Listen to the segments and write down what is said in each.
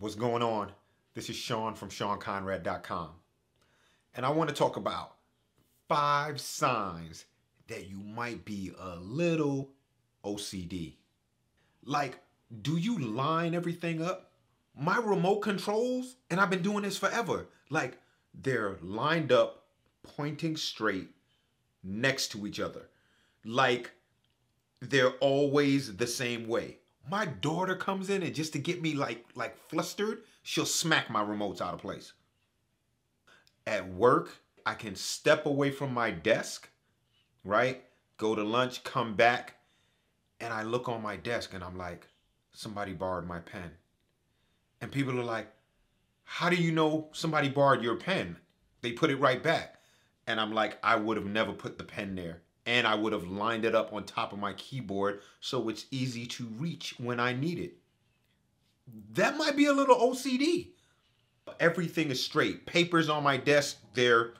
What's going on? This is Sean from SeanConrad.com. And I want to talk about 5 signs that you might be a little OCD. Like, do you line everything up? My remote controls, and I've been doing this forever, like they're lined up, pointing straight next to each other. Like they're always the same way. My daughter comes in and just to get me like flustered, she'll smack my remotes out of place. At work, I can step away from my desk, right? Go to lunch, come back, and I look on my desk and I'm like, somebody borrowed my pen. And people are like, how do you know somebody borrowed your pen? They put it right back. And I'm like, I would have never put the pen there. And I would have lined it up on top of my keyboard so it's easy to reach when I need it. That might be a little OCD. Everything is straight. Papers on my desk, they're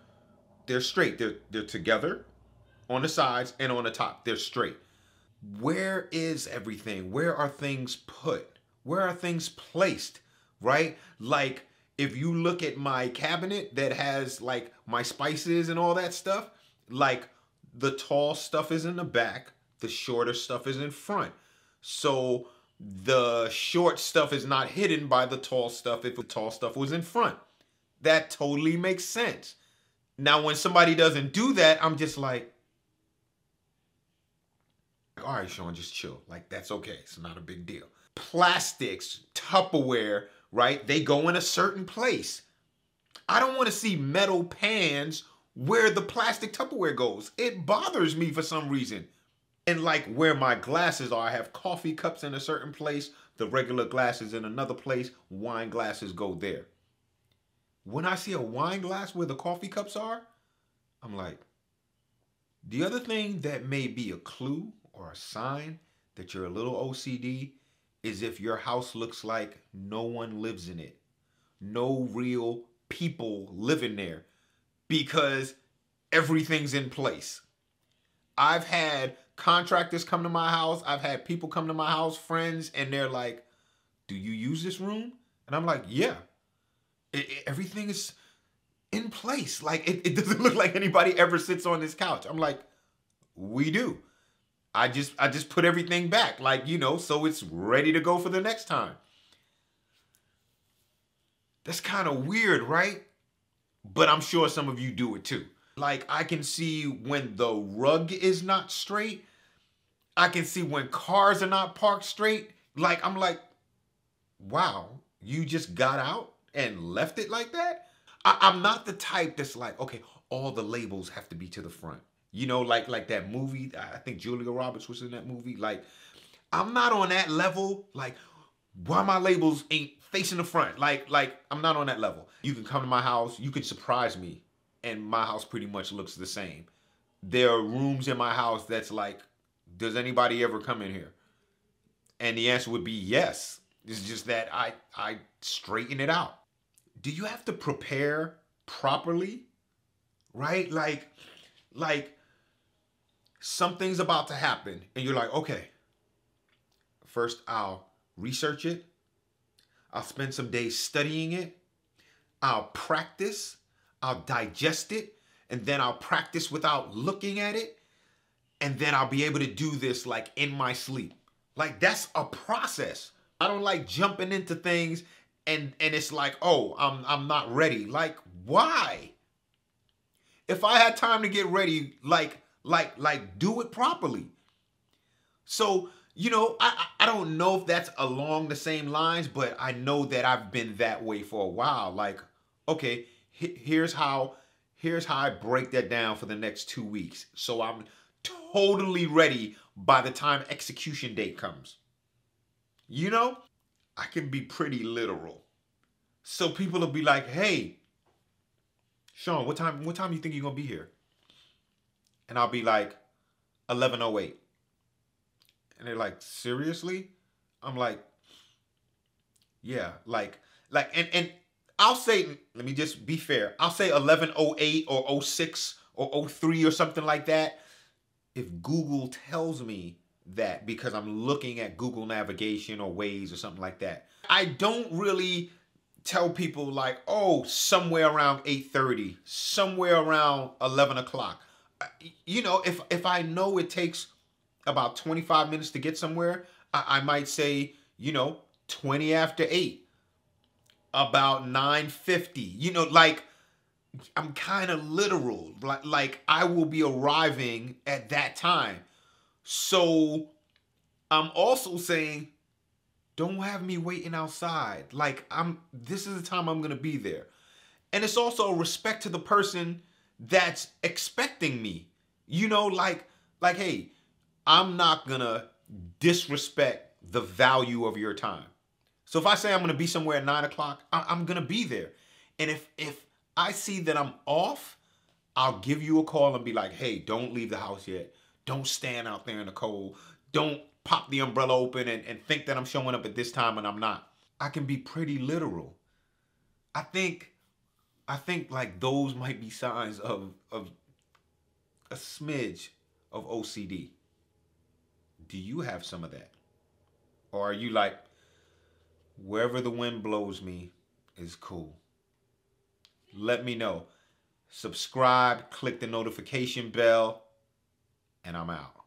straight. They're together on the sides and on the top. They're straight. Where is everything? Where are things put? Where are things placed? Right? Like if you look at my cabinet that has like my spices and all that stuff, like the tall stuff is in the back, the shorter stuff is in front. So the short stuff is not hidden by the tall stuff if the tall stuff was in front. That totally makes sense. Now, when somebody doesn't do that, I'm just like, all right, Sean, just chill. Like, that's okay. It's not a big deal. Plastics, Tupperware, right? They go in a certain place. I don't want to see metal pans where the plastic Tupperware goes. It bothers me for some reason. And like where my glasses are, I have coffee cups in a certain place, the regular glasses in another place, wine glasses go there. When I see a wine glass where the coffee cups are, I'm like, the other thing that may be a clue or a sign that you're a little OCD is if your house looks like no one lives in it. No real people live in there because everything's in place. I've had contractors come to my house. I've had people come to my house, friends, and they're like, do you use this room? And I'm like, yeah. Everything is in place. Like, it doesn't look like anybody ever sits on this couch. I'm like, we do. I just put everything back, like, you know, so it's ready to go for the next time. That's kind of weird, right? But I'm sure some of you do it too. Like, I can see when the rug is not straight. I can see when cars are not parked straight. Like, I'm like, wow, you just got out and left it like that? I'm not the type that's like, okay, all the labels have to be to the front. You know, like that movie, I think Julia Roberts was in that movie. Like, I'm not on that level. Like, why my labels ain't facing the front? Like, I'm not on that level. You can come to my house, you can surprise me, and my house pretty much looks the same. There are rooms in my house that's like, does anybody ever come in here? And the answer would be yes. It's just that I straighten it out. Do you have to prepare properly? Right? Like something's about to happen and you're like, okay, first I'll research it. I'll spend some days studying it. I'll practice. I'll digest it. And then I'll practice without looking at it. And then I'll be able to do this like in my sleep. Like, that's a process. I don't like jumping into things and it's like, oh, I'm not ready. Like, why? If I had time to get ready, like do it properly. So, you know, I don't know if that's along the same lines, but I know that I've been that way for a while. Like, okay, here's how I break that down for the next 2 weeks. So I'm totally ready by the time execution date comes. You know, I can be pretty literal. So people will be like, hey, Sean, what time you think you're gonna be here? And I'll be like, 11:08. And they're like, seriously? I'm like, yeah, and I'll say, let me just be fair. I'll say 11:08 or 06 or 03 or something like that. If Google tells me that because I'm looking at Google navigation or Waze or something like that. I don't really tell people like, oh, somewhere around 8:30, somewhere around 11 o'clock. You know, if I know it takes about 25 minutes to get somewhere, I might say, you know, 20 after 8, about 9:50. You know, like I'm kind of literal. Like I will be arriving at that time. So I'm also saying, don't have me waiting outside. Like this is the time I'm gonna be there. And it's also a respect to the person that's expecting me. You know, like, hey, I'm not gonna disrespect the value of your time. So if I say I'm gonna be somewhere at 9 o'clock, I'm gonna be there. And if I see that I'm off, I'll give you a call and be like, hey, don't leave the house yet. Don't stand out there in the cold. Don't pop the umbrella open and think that I'm showing up at this time and I'm not. I can be pretty literal. I think like those might be signs of a smidge of OCD. Do you have some of that? Or are you like, wherever the wind blows me is cool? Let me know. Subscribe, click the notification bell, and I'm out.